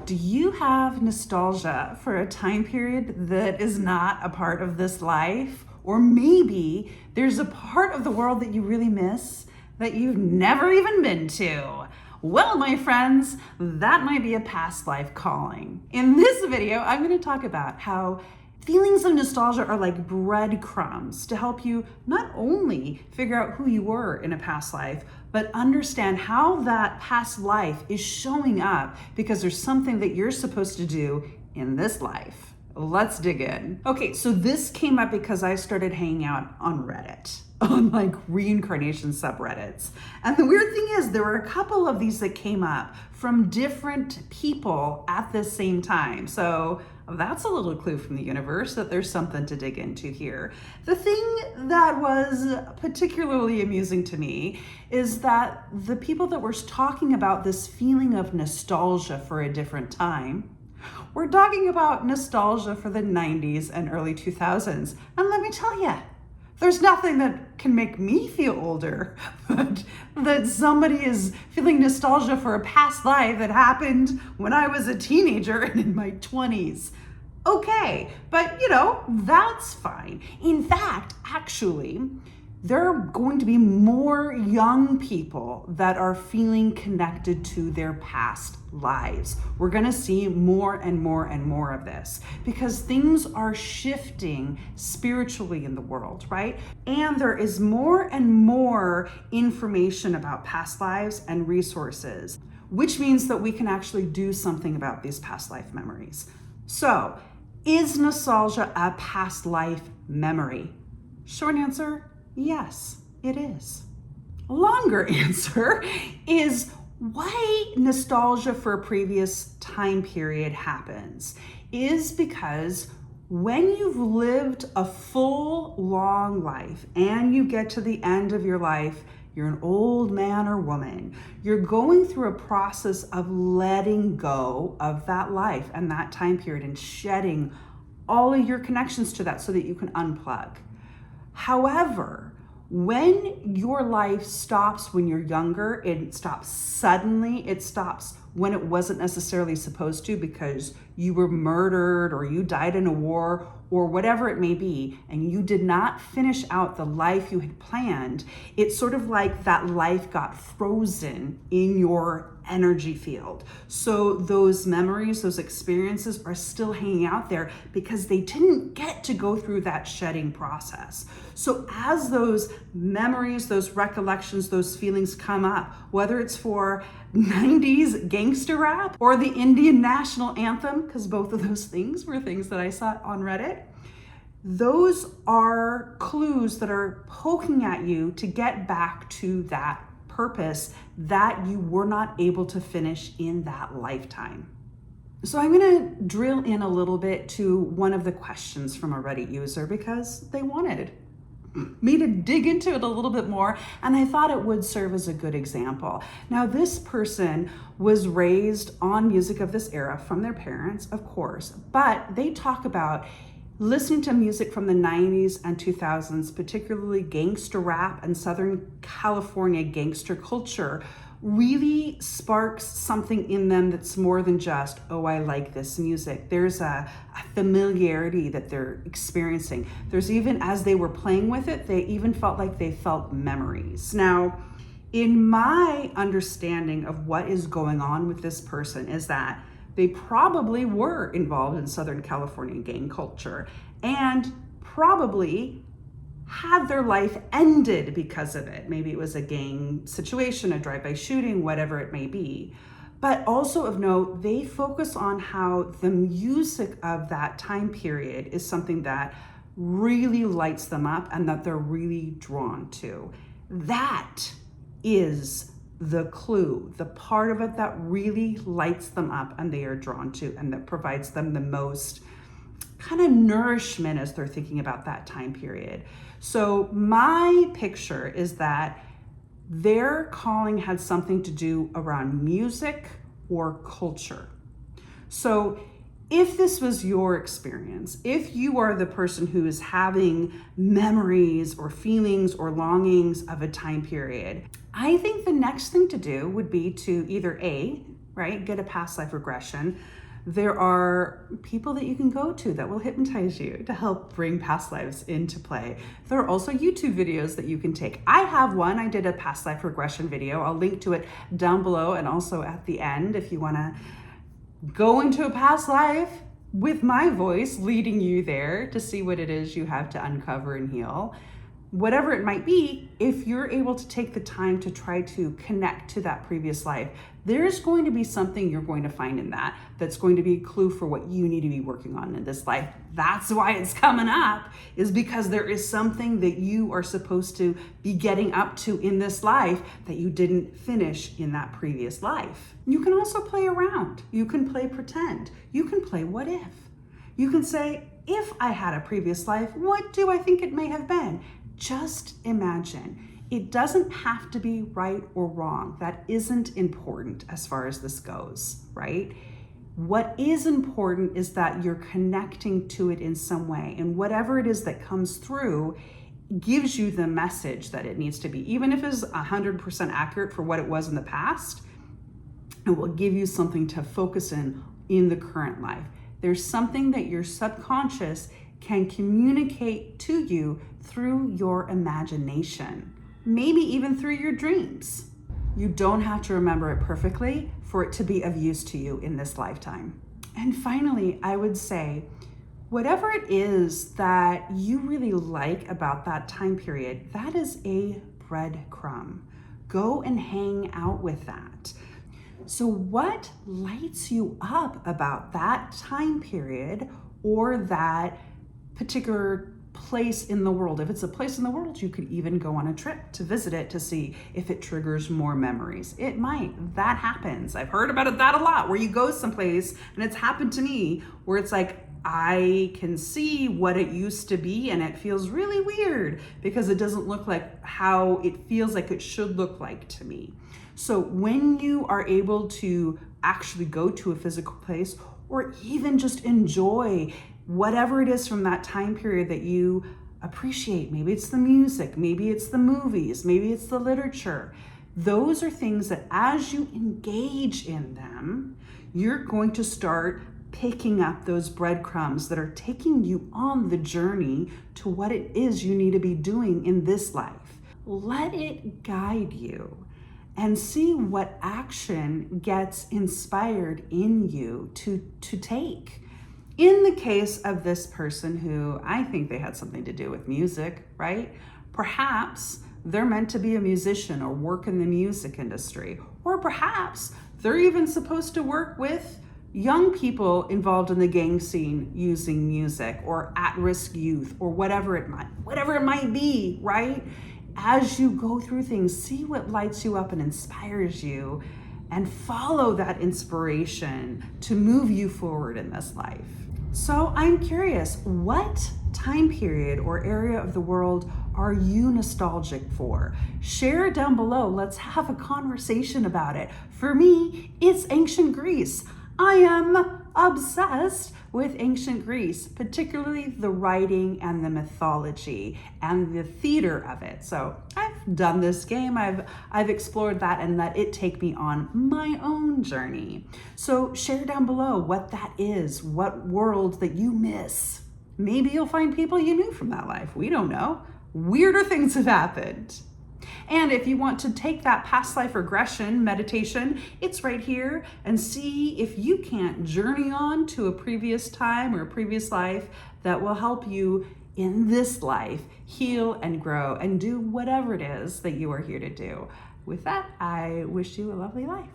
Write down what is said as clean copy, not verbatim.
Do you have nostalgia for a time period that is not a part of this life? Or maybe there's a part of the world that you really miss that you've never even been to. Well, my friends, that might be a past life calling. In this video, I'm going to talk about how feelings of nostalgia are like breadcrumbs to help you not only figure out who you were in a past life, but understand how that past life is showing up because there's something that you're supposed to do in this life. Let's dig in. Okay, so this came up because I started hanging out on Reddit, on like reincarnation subreddits. And the weird thing is there were a couple of these that came up from different people at the same time. So that's a little clue from the universe that there's something to dig into here. The thing that was particularly amusing to me is that the people that were talking about this feeling of nostalgia for a different time, we're talking about nostalgia for the 90s and early 2000s. And let me tell you, there's nothing that can make me feel older, but that somebody is feeling nostalgia for a past life that happened when I was a teenager and in my 20s. Okay, but that's fine. In fact, actually, there are going to be more young people that are feeling connected to their past lives. We're gonna see more and more and more of this because things are shifting spiritually in the world, right? And there is more and more information about past lives and resources, which means that we can actually do something about these past life memories. So, is nostalgia a past life memory? Short answer, yes, it is. Longer answer is why nostalgia for a previous time period happens is because when you've lived a full, long life and you get to the end of your life, you're an old man or woman, you're going through a process of letting go of that life and that time period and shedding all of your connections to that so that you can unplug. However, when your life stops when you're younger, it stops suddenly, it stops when it wasn't necessarily supposed to because you were murdered or you died in a war or whatever it may be, and you did not finish out the life you had planned, it's sort of like that life got frozen in your energy field. So those memories, those experiences are still hanging out there because they didn't get to go through that shedding process. So as those memories, those recollections, those feelings come up, whether it's for 90s gangster rap or the Indian national anthem, because both of those things were things that I saw on Reddit, those are clues that are poking at you to get back to that purpose that you were not able to finish in that lifetime. So I'm going to drill in a little bit to one of the questions from a Reddit user because they wanted me to dig into it a little bit more, and I thought it would serve as a good example. Now, this person was raised on music of this era from their parents, of course, but they talk about listening to music from the 90s and 2000s, particularly gangster rap and Southern California gangster culture, really sparks something in them that's more than just, oh, I like this music. There's a familiarity that they're experiencing. There's even, as they were playing with it, they even felt like they felt memories. Now, in my understanding of what is going on with this person is that they probably were involved in Southern California gang culture and probably had their life ended because of it. Maybe it was a gang situation, a drive-by shooting, whatever it may be. But also of note, they focus on how the music of that time period is something that really lights them up and that they're really drawn to. That is the clue, the part of it that really lights them up and they are drawn to and that provides them the most kind of nourishment as they're thinking about that time period. So my picture is that their calling had something to do around music or culture. So if this was your experience, if you are the person who is having memories or feelings or longings of a time period, I think the next thing to do would be to either A, right? Get a past life regression. There are people that you can go to that will hypnotize you to help bring past lives into play. There are also YouTube videos that you can take. I have one. I did a past life regression video. I'll link to it down below and also at the end if you want to go into a past life with my voice leading you there to see what it is you have to uncover and heal. Whatever it might be, if you're able to take the time to try to connect to that previous life, there's going to be something you're going to find in that that's going to be a clue for what you need to be working on in this life. That's why it's coming up, is because there is something that you are supposed to be getting up to in this life that you didn't finish in that previous life. You can also play around. You can play pretend. You can play what if. You can say, if I had a previous life, what do I think it may have been? Just imagine. It doesn't have to be right or wrong. That isn't important as far as this goes, right? What is important is that you're connecting to it in some way, and whatever it is that comes through gives you the message that it needs to be. Even if it's 100% accurate for what it was in the past, it will give you something to focus in the current life. There's something that your subconscious can communicate to you through your imagination, maybe even through your dreams. You don't have to remember it perfectly for it to be of use to you in this lifetime. And finally, I would say, whatever it is that you really like about that time period, that is a breadcrumb. Go and hang out with that. So what lights you up about that time period or that particular place in the world? If it's a place in the world, you could even go on a trip to visit it to see if it triggers more memories. It might. That happens. I've heard about that a lot, where you go someplace, and it's happened to me, where it's like, I can see what it used to be and it feels really weird because it doesn't look like how it feels like it should look like to me. So when you are able to actually go to a physical place, or even just enjoy whatever it is from that time period that you appreciate, maybe it's the music, maybe it's the movies, maybe it's the literature. Those are things that as you engage in them, you're going to start picking up those breadcrumbs that are taking you on the journey to what it is you need to be doing in this life. Let it guide you and see what action gets inspired in you to take. In the case of this person who I think they had something to do with music, right? Perhaps they're meant to be a musician or work in the music industry, or perhaps they're even supposed to work with young people involved in the gang scene using music, or at-risk youth, or whatever it might be, right? As you go through things, see what lights you up and inspires you, and follow that inspiration to move you forward in this life. So I'm curious, what time period or area of the world are you nostalgic for? Share it down below. Let's have a conversation about it. For me, it's ancient Greece. I am obsessed with ancient Greece, particularly the writing and the mythology and the theater of it. So I've done this game, I've explored that, and let it take me on my own journey. So share down below what that is, what world that you miss. Maybe you'll find people you knew from that life. We don't know. Weirder things have happened. And if you want to take that past life regression meditation, it's right here, and see if you can't journey on to a previous time or a previous life that will help you in this life heal and grow and do whatever it is that you are here to do. With that, I wish you a lovely life.